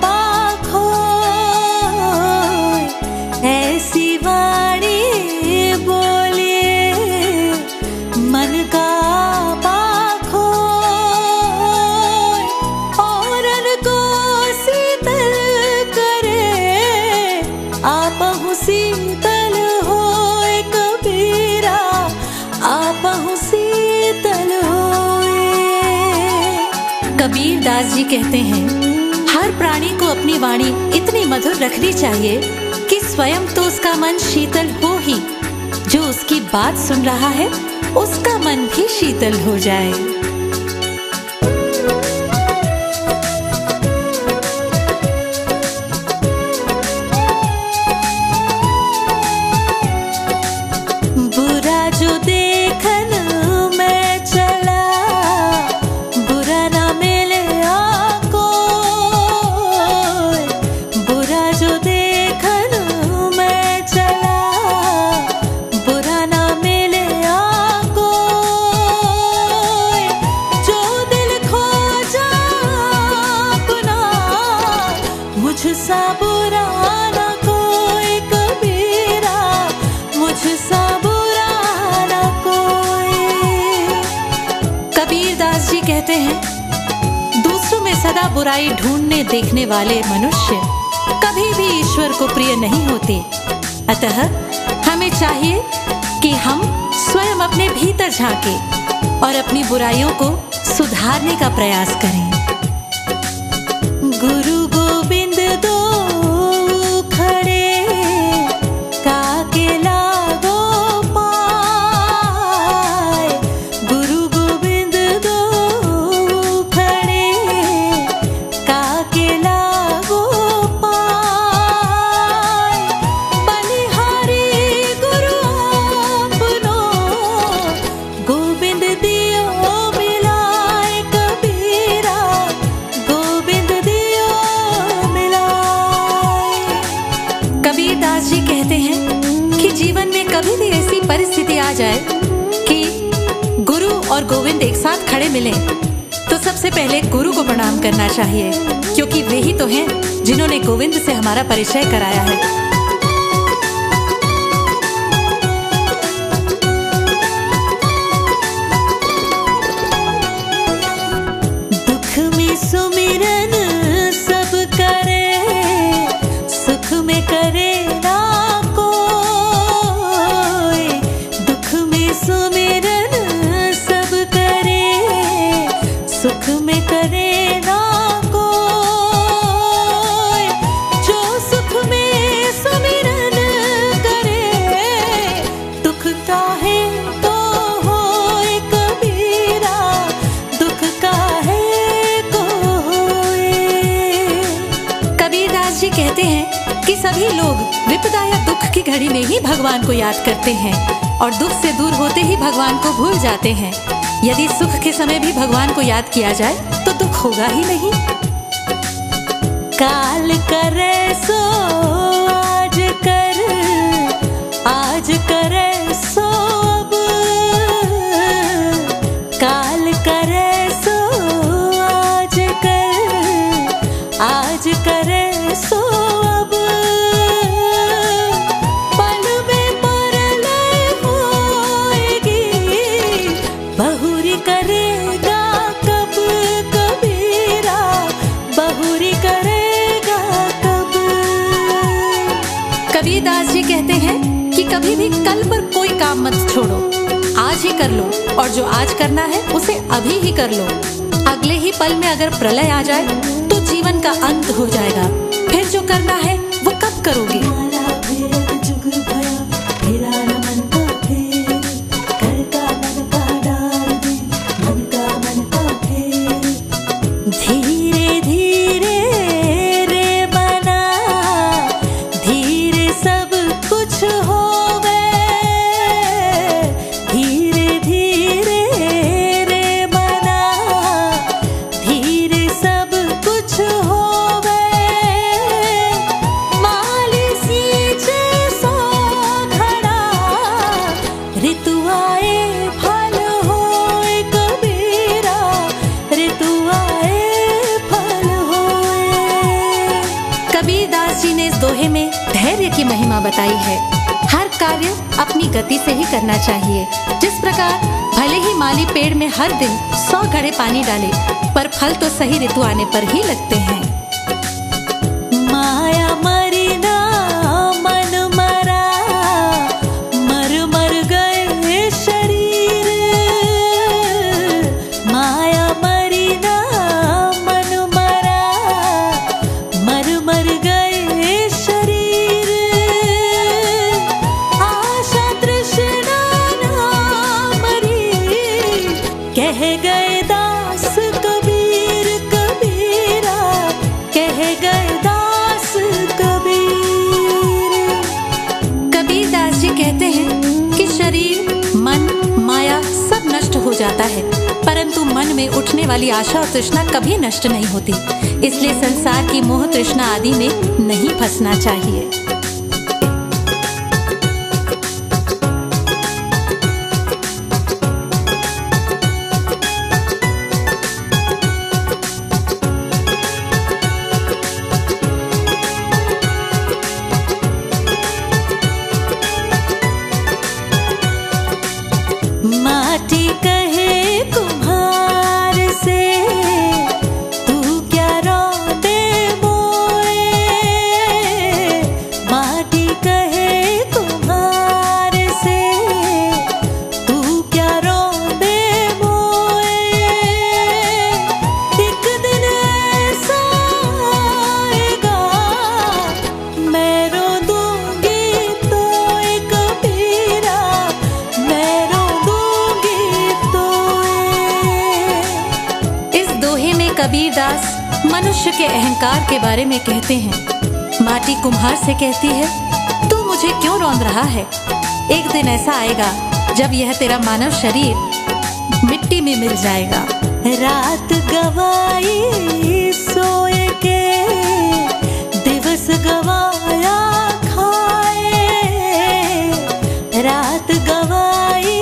पाखो ऐसी वाणी बोलिए मन का पाखो औरन को शीतल करे आपहु शीतल होए कबीरा आपहु शीतल होए। कबीर दास जी कहते हैं हर प्राणी को अपनी वाणी इतनी मधुर रखनी चाहिए कि स्वयं तो उसका मन शीतल हो ही, जो उसकी बात सुन रहा है उसका मन भी शीतल हो जाए। बुरा जो देखन में चला बुरा ना मिले आको, बुरा जो देखन में चला बुरा ना मिले आको, जो दिल खो जा अपना मुझसा बुरा ना कोई कबीरा मुझसा कहते हैं दूसरों में सदा बुराई ढूंढने देखने वाले मनुष्य कभी भी ईश्वर को प्रिय नहीं होते। अतः हमें चाहिए कि हम स्वयं अपने भीतर झांकें और अपनी बुराइयों को सुधारने का प्रयास करें। गुरु गोविंद दो खड़े काके लागो पाए, गुरु गोविंद दो खड़े काके लागो पाए, बलिहारी गुरु अपनो गोविंद दियो मिलाए कबीरा गोविंद दियो मिलाए। कबीर दास जी कहते हैं कि जीवन में कभी भी ऐसी परिस्थिति आ जाए कि गुरु और गोविंद एक साथ खड़े मिलें तो सबसे पहले गुरु को प्रणाम करना चाहिए, क्योंकि वे ही तो हैं जिन्होंने गोविंद से हमारा परिचय कराया है। दुख में सुमिरन सब करे सुख में करे ना कोई, दुख में सुमिरन सब करे सुख में करे ना कोई, जो सुख में सुमिरन करे दुख काहे तो होए कबीरा दुख काहे को होए। कबीर दास जी कहते हैं कि सभी लोग विपदा या दुख की घड़ी में ही भगवान को याद करते हैं और दुख से दूर होते ही भगवान को भूल जाते हैं। यदि सुख के समय भी भगवान को याद किया जाए तो दुख होगा ही नहीं। काल करे सो आज कर आज करे सो अब, काल करे सो आज कर आज करे सो अब, पल में परलय होएगी बहुरी करेगा कब कबीरा बहुरी करेगा कब। कबीर दास जी कहते हैं कि कभी भी कल पर कोई काम मत छोड़ो, आज ही कर लो और जो आज करना है उसे अभी ही कर लो। अगले ही पल में अगर प्रलय आ जाए तो जीवन का अंत हो जाएगा, फिर जो करना है वो कब करोगे। धीरे धीरे रे बना धीरे सब कुछ होवे, धीरे धीरे रे बना धीरे सब कुछ होवे, माली कबीरदास जी ने इस दोहे में धैर्य की महिमा बताई है। हर कार्य अपनी गति से ही करना चाहिए। जिस प्रकार भले ही माली पेड़ में हर दिन 100 घड़े पानी डाले, पर फल तो सही ऋतु आने पर ही लगते हैं। माया मरी ना मन मरा, मर मर गए शरीर। माया मरी ना मन मरा, मर मर गए शरीर। आशा तृष्णा ना मरी, कह गए दास कबीर कबीरा, कह गए दास कबीर। कबीरदास जी कहते हैं कि शरीर, मन, माया सब नष्ट हो जाता है, परंतु मन में उठने वाली आशा और तृष्णा कभी नष्ट नहीं होती। इसलिए संसार की मोह तृष्णा आदि में नहीं फंसना चाहिए। माटी कहे कुम्हार से, तू क्या रौंदे मोए। माटी कहे कुम्हार से, तू क्या रौंदे मोए। एक दिन ऐसा आएगा, मैं रो दूंगी तो कबीरा, मैं कबीरदास मनुष्य के अहंकार के बारे में कहते हैं। माटी कुम्हार से कहती है, तू मुझे क्यों रौंद रहा है। एक दिन ऐसा आएगा जब यह तेरा मानव शरीर मिट्टी में मिल जाएगा। रात गवाई सोए के, दिवस गवाया खाए। रात गवाई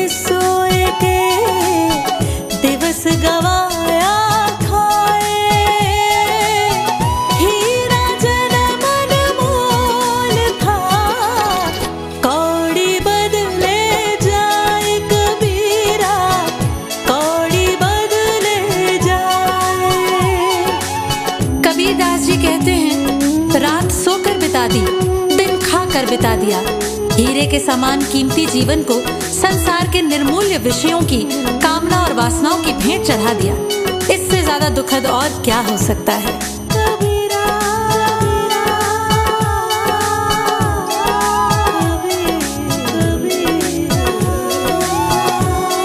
सोए के, दिवस गवाया दिन खाकर बिता दिया। हीरे के समान कीमती जीवन को संसार के निर्मूल्य विषयों की कामना और वासनाओं की भेंट चढ़ा दिया। इससे ज्यादा दुखद और क्या हो सकता है।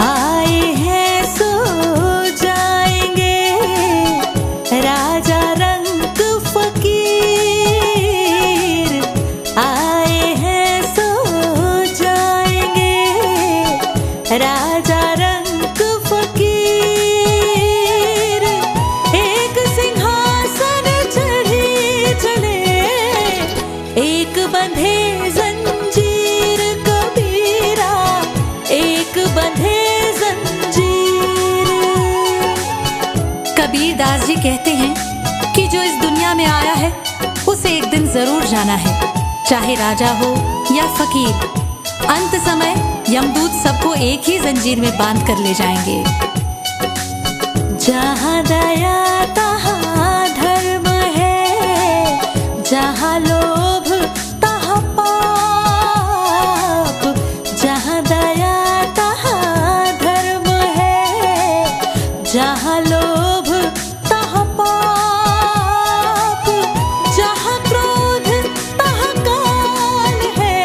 आए हैं सो जाएंगे, राजा रंग फकीर। आए हैं सो जाएंगे, राजा रंग फकीर। एक सिंहासन चढ़े चले, एक बंधे जंजीर कबीरा, एक बंधे जंजीर। कबीरदास जी कहते हैं कि जो इस दुनिया में आया है उसे एक दिन जरूर जाना है, चाहे राजा हो या फकीर। अंत समय यमदूत सबको एक ही जंजीर में बांध कर ले जाएंगे। जहाँ दया तहाँ धर्म है, जहाँ लोभ तहाँ पाप। जहाँ दया तहाँ धर्म है, जहाँ लोभ तहाँ पाप। जहाँ क्रोध तहाँ काल है,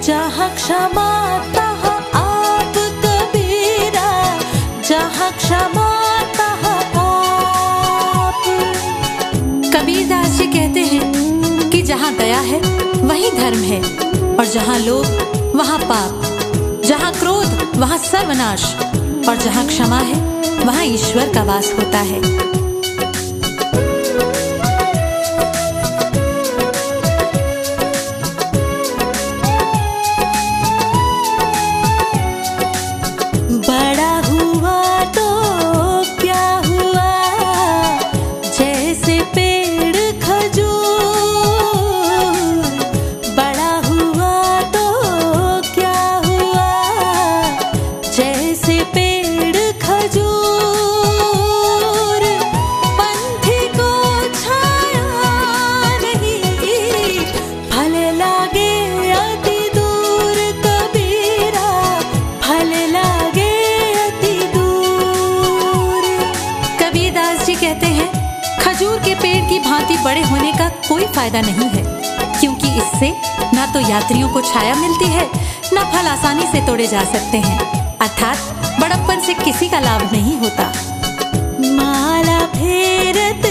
जहाँ क्षमा तहाँ आप कबीरा, जहाँ क्षमा तहाँ आप। कबीरदास जी कहते हैं कि जहाँ दया है वहीं धर्म है, और जहाँ लोभ वहाँ पाप। जहाँ क्रोध वहाँ सर्वनाश, और जहाँ क्षमा है वहाँ ईश्वर का वास होता है। बड़ा हुआ तो क्या हुआ, जैसे पेड़ खजूर। पेड़ की भांति बड़े होने का कोई फायदा नहीं है, क्योंकि इससे ना तो यात्रियों को छाया मिलती है, ना फल आसानी से तोड़े जा सकते हैं, अर्थात बड़प्पन से किसी का लाभ नहीं होता। माला फेरत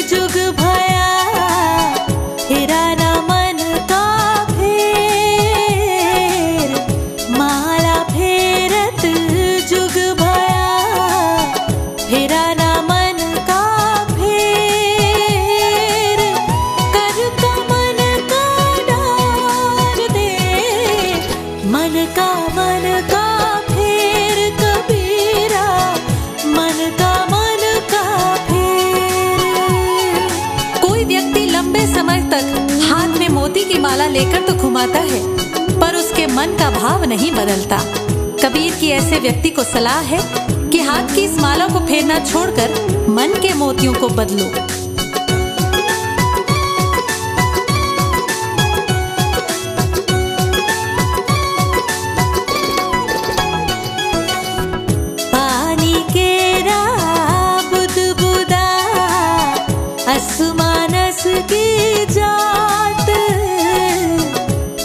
जुग भया, फेरा ना मन का फेर। माला फेरत जुग भया, फेरा ना मन का फेर। कर का मन का डार दे, मन का फेर कबीरा, मन का फेर। कोई व्यक्ति लंबे समय तक हाथ में मोती की माला लेकर तो घुमाता है, पर उसके मन का भाव नहीं बदलता। कबीर की ऐसे व्यक्ति को सलाह है कि हाथ की इस माला को फेरना छोड़कर मन के मोतियों को बदलो। पानी केरा बुदबुदा, असमानस की जात।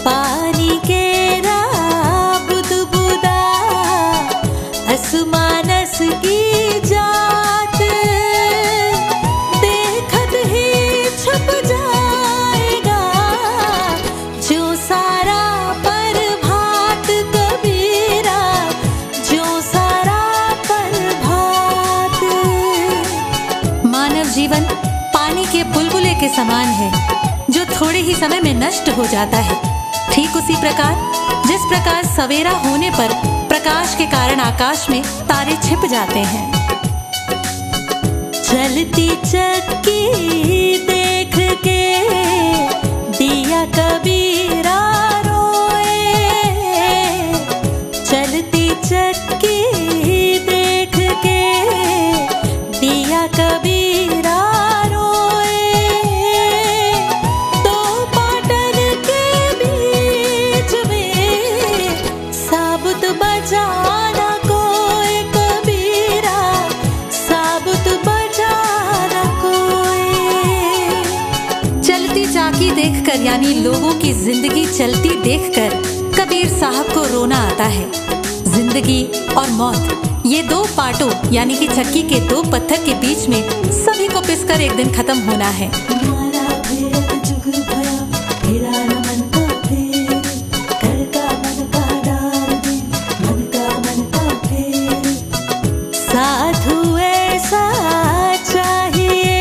पानी केरा बुदबुदा, असमानस की जात। देखत ही छप जाएगा जो सारा प्रभात कबीरा, जो सारा प्रभात। मानव जीवन पानी के बुलबुले के समान है, जो थोड़े ही समय में नष्ट हो जाता है। ठीक उसी प्रकार जिस प्रकार सवेरा होने पर प्रकाश के कारण आकाश में तारे छिप जाते हैं। चलती चक्की देख के दिया कबीरा रोए। चलती चक्की देख के दिया कबीरा रोए। दो पाटन के बीच में साबुत बजाना कोई कबीरा, साबुत बजाना कोई। चलती चाकी देखकर, यानी लोगों की जिंदगी चलती देखकर कबीर साहब को रोना आता है। जिंदगी और मौत, ये दो पाटों यानी कि चक्की के दो पत्थर के बीच में सभी को पिसकर एक दिन खत्म होना है। माला फेरत जुग भया, फेरा ना मन का फेर। कर का मन का डार दे, मन का फेर। साधु ऐसा चाहिए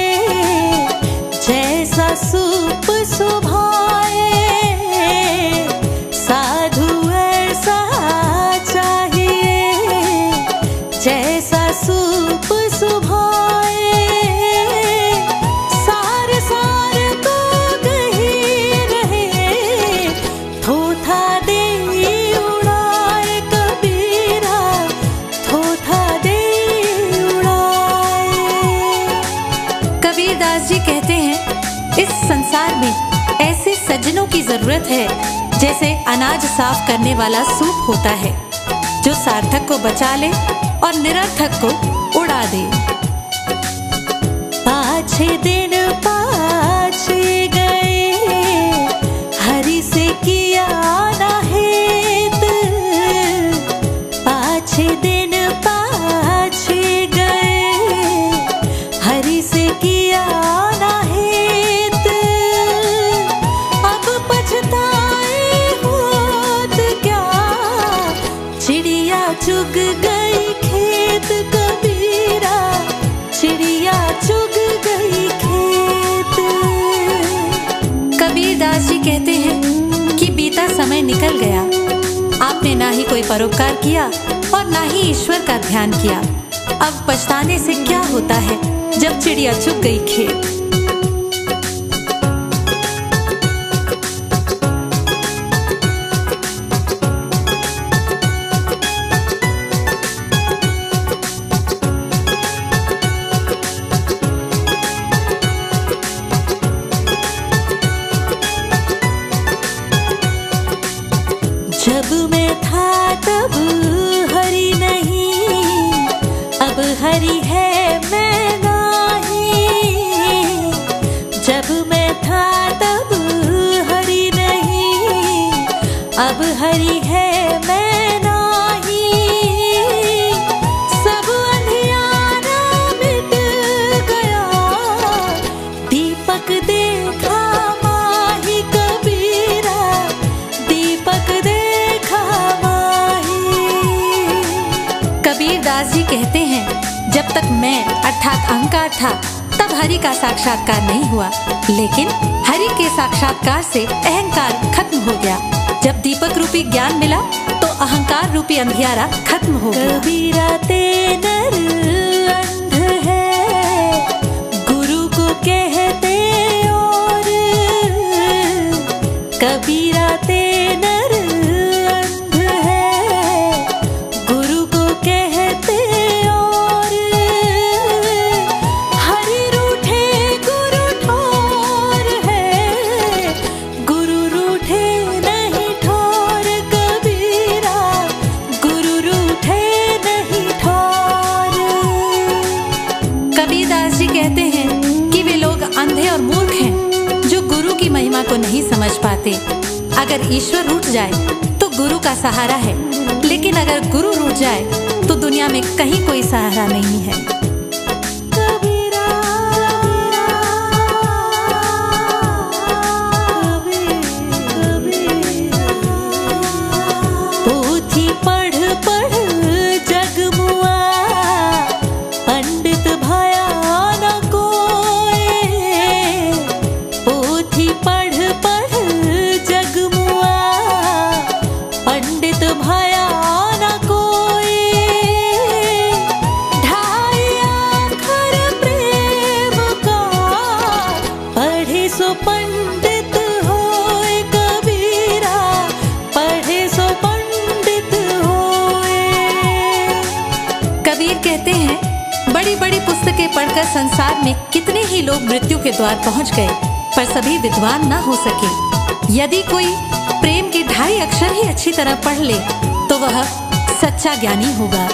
जैसा सूप सुभाए। साधु ऐसा चाहिए जैसा सूप सुभाए। सार सार को गही रहे, थोथा दे उड़ाए कबीरा, थोथा दे उड़ाए। कबीरदास जी कहते हैं, इस संसार में ऐसे सज्जनों की जरूरत है जैसे अनाज साफ करने वाला सूप होता है, जो सार्थक को बचा ले और निरर्थक को उड़ा दे। पाछे दिन पाछे गए, हरि से किया ना हेत। पाछे दिन पाछे गए, हरि से किया ना हेत। अब पछताए होत क्या, चिड़िया चुग गई खेत कबीरा, चिड़िया चुग गई खेत। कबीरदास जी कहते हैं कि बीता समय निकल गया, आपने ना ही कोई परोपकार किया और ना ही ईश्वर का ध्यान किया। अब पछताने से क्या होता है जब चिड़िया चुग गई खेत। जब मैं था तब हरि नहीं, अब हरि है मैं नहीं। अब हरि है मैं नाही, सब अंधियारा मिट गया, दीपक देखा माही कबीरा, दीपक देखा माही। कबीर दास जी कहते हैं, जब तक मैं अर्थात अहंकार था तब हरि का साक्षात्कार नहीं हुआ, लेकिन हरि के साक्षात्कार से अहंकार खत्म हो गया। जब दीपक रूपी ज्ञान मिला तो अहंकार रूपी अंधियारा खत्म हो गया। कबीरा ते नर अंध है, गुरु को कहते और, कबीरा ते नर अंध है, गुरु को कहते और, हरि रूठे गुरु ठोर है, गुरु रूठे नहीं ठोर, कबीरा गुरु रूठे नहीं ठोर। कबीरदास जी कहते हैं कि वे लोग अंधे और मूर्ख हैं जो गुरु की महिमा को नहीं समझ पाते। अगर ईश्वर रूठ जाए तो गुरु का सहारा है, लेकिन अगर गुरु रूठ जाए तो दुनिया में कहीं कोई सहारा नहीं है। पोथी पढ़ पढ़ जगमुआ, पंडित भया न कोई, पोथी पढ़ पढ़ जगमुआ, पंडित भया न कोई, ढाई अक्षर प्रेम का, पढ़े सो पंडित होए, कबीरा पढ़े सो पंडित होए। कबीर कहते हैं, बड़ी बड़ी पुस्तकें पढ़कर संसार में कितने ही लोग मृत्यु के द्वार पहुंच गए, पर सभी विद्वान न हो सके। यदि कोई प्रेम के ढाई अक्षर ही अच्छी तरह पढ़ ले तो वह सच्चा ज्ञानी होगा।